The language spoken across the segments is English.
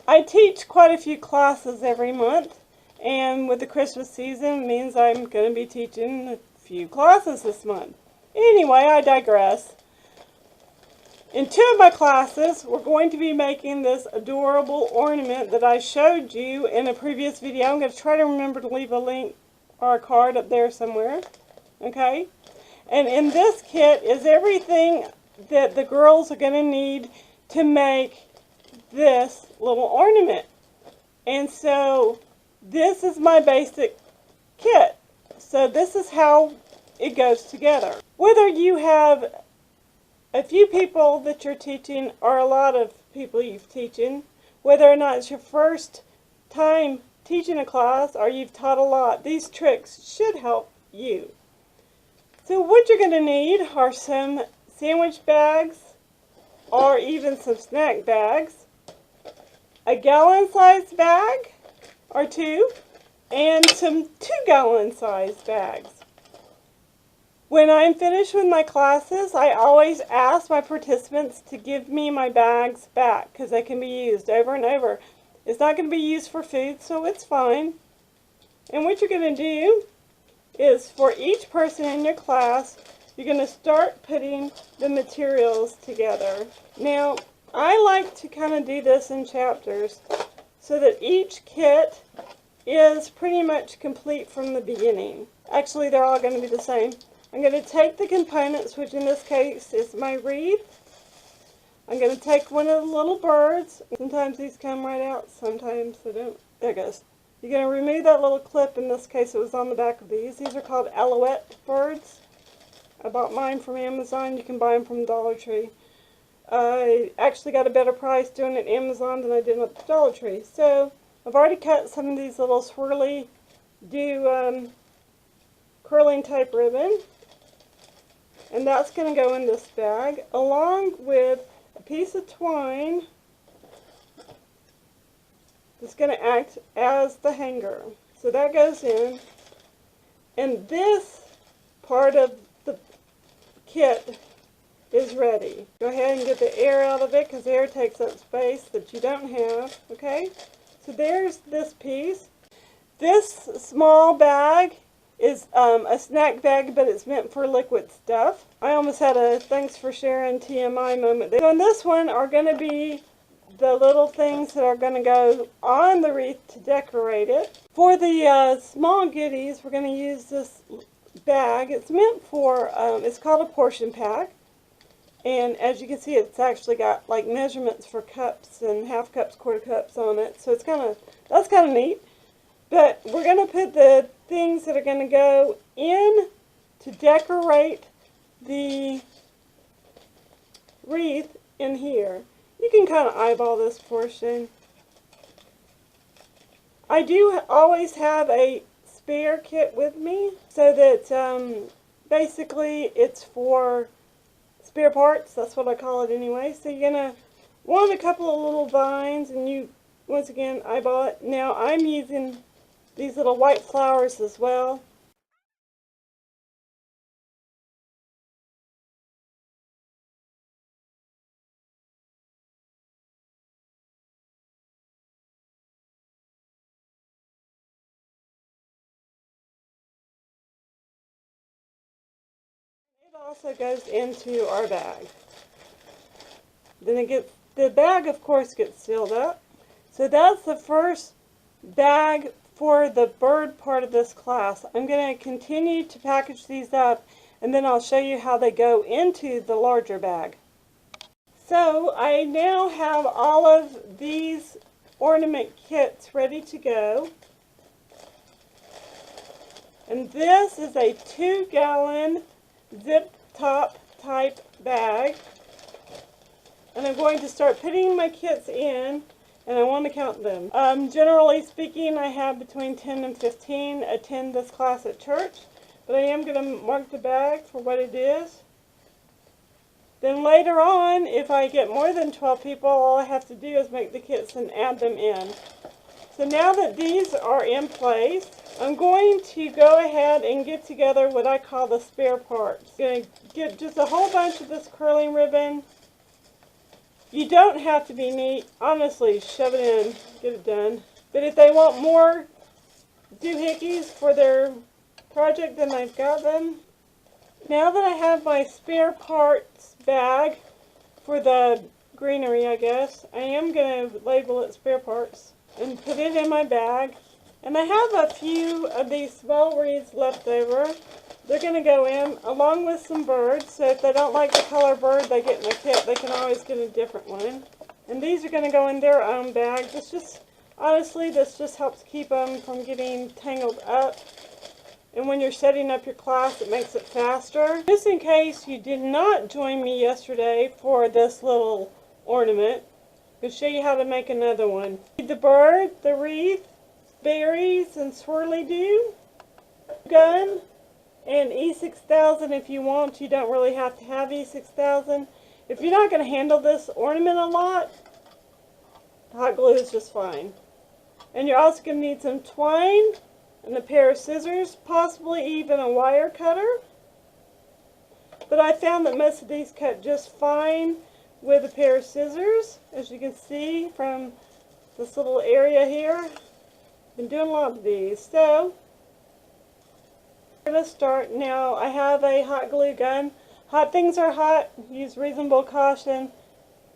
I teach quite a few classes every month, and with the Christmas season, it means I'm going to be teaching a few classes this month. Anyway, I digress. In two of my classes, we're going to be making this adorable ornament that I showed you in a previous video. I'm going to try to remember to leave a link or a card up there somewhere. Okay? And in this kit is everything that the girls are going to need to make this little ornament. And so this is my basic kit. So this is how it goes together. Whether you have a few people that you're teaching or a lot of people you've teaching, whether or not it's your first time teaching a class or you've taught a lot, these tricks should help you. So what you're going to need are some sandwich bags or even some snack bags, a gallon-sized bag or two, and some 2-gallon sized bags. When I'm finished with my classes, I always ask my participants to give me my bags back because they can be used over and over. It's not going to be used for food, so it's fine. And what you're going to do is for each person in your class, you're going to start putting the materials together. Now, I like to kind of do this in chapters so that each kit is pretty much complete from the beginning. Actually, they're all going to be the same. I'm going to take the components, which in this case is my wreath. I'm going to take one of the little birds. Sometimes these come right out, sometimes they don't. There it goes. You're going to remove that little clip. In this case, it was on the back of these. These are called alouette birds. I bought mine from Amazon. You can buy them from Dollar Tree. I actually got a better price doing it at Amazon than I did at the Dollar Tree. So I've already cut some of these little swirly curling type ribbon. And that's going to go in this bag, along with a piece of twine that's going to act as the hanger. So that goes in. And this part of the kit is ready. Go ahead and get the air out of it because air takes up space that you don't have. Okay? So there's this piece. This small bag is a snack bag, but it's meant for liquid stuff. I almost had a thanks for sharing TMI moment there. So in this one are going to be the little things that are going to go on the wreath to decorate it. For the small goodies, we're going to use this bag. It's meant for, it's called a portion pack. And as you can see, it's actually got like measurements for cups and half cups, quarter cups on it. So it's that's kind of neat. But we're going to put the things that are going to go in to decorate the wreath in here. You can kind of eyeball this portion. I do always have a spare kit with me so that basically it's for spare parts. That's what I call it anyway. So you're going to want a couple of little vines and you, once again, eyeball it. Now I'm using these little white flowers as well. It also goes into our bag. Then the bag of course gets sealed up. So that's the first bag for the bird part of this class. I'm going to continue to package these up and then I'll show you how they go into the larger bag. So I now have all of these ornament kits ready to go. And this is a 2-gallon zip top type bag. And I'm going to start putting my kits in. And I want to count them. Generally speaking, I have between 10 and 15 attend this class at church. But I am going to mark the bag for what it is. Then later on, if I get more than 12 people, all I have to do is make the kits and add them in. So now that these are in place, I'm going to go ahead and get together what I call the spare parts. I'm going to get just a whole bunch of this curling ribbon. You don't have to be neat. Honestly, shove it in, get it done. But if they want more doohickeys for their project, then I've got them. Now that I have my spare parts bag for the greenery, I guess, I am going to label it spare parts and put it in my bag. And I have a few of these small wreaths left over. They're going to go in along with some birds, so if they don't like the color bird they get in the kit, they can always get a different one. And these are going to go in their own bag. Honestly, this just helps keep them from getting tangled up. And when you're setting up your class, it makes it faster. Just in case you did not join me yesterday for this little ornament, I'll show you how to make another one. The bird, the wreath, berries, and swirly-doo, gun, and E6000 if you want. You don't really have to have E6000. If you're not going to handle this ornament a lot, hot glue is just fine. And you're also going to need some twine and a pair of scissors, possibly even a wire cutter. But I found that most of these cut just fine with a pair of scissors, as you can see from this little area here. I've been doing a lot of these. So, I'm going to start now. I have a hot glue gun. Hot things are hot. Use reasonable caution.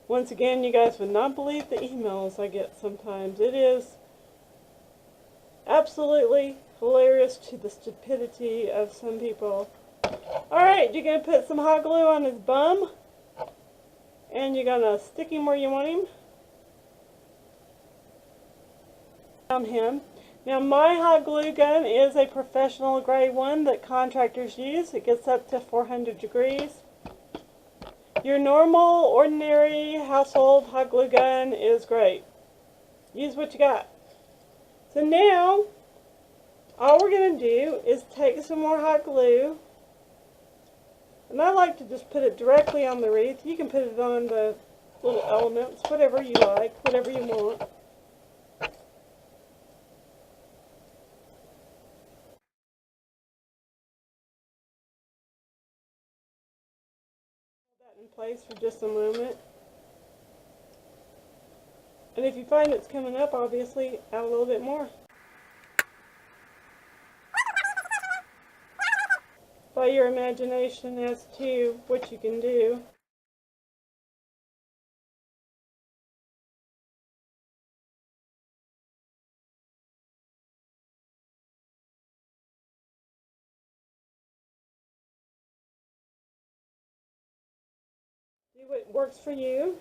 Once again, you guys would not believe the emails I get sometimes. It is absolutely hilarious to the stupidity of some people. Alright, you're going to put some hot glue on his bum. And you're going to stick him where you want him. On him. Now my hot glue gun is a professional grade one that contractors use. It gets up to 400 degrees. Your normal, ordinary, household hot glue gun is great. Use what you got. So now, all we're going to do is take some more hot glue. And I like to just put it directly on the wreath. You can put it on the little elements, whatever you like, whatever you want. In place for just a moment. And if you find it's coming up, obviously add a little bit more. By your imagination as to what you can do. Do what works for you.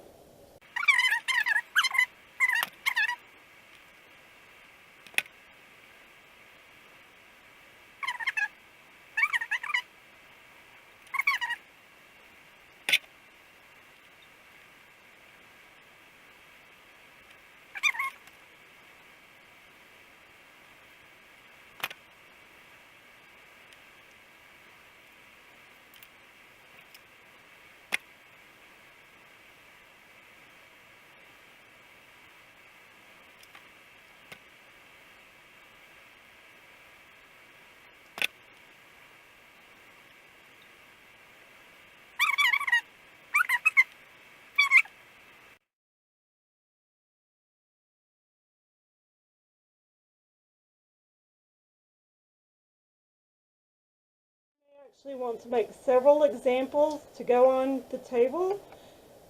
Actually want to make several examples to go on the table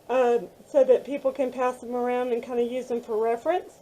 so that people can pass them around and kind of use them for reference.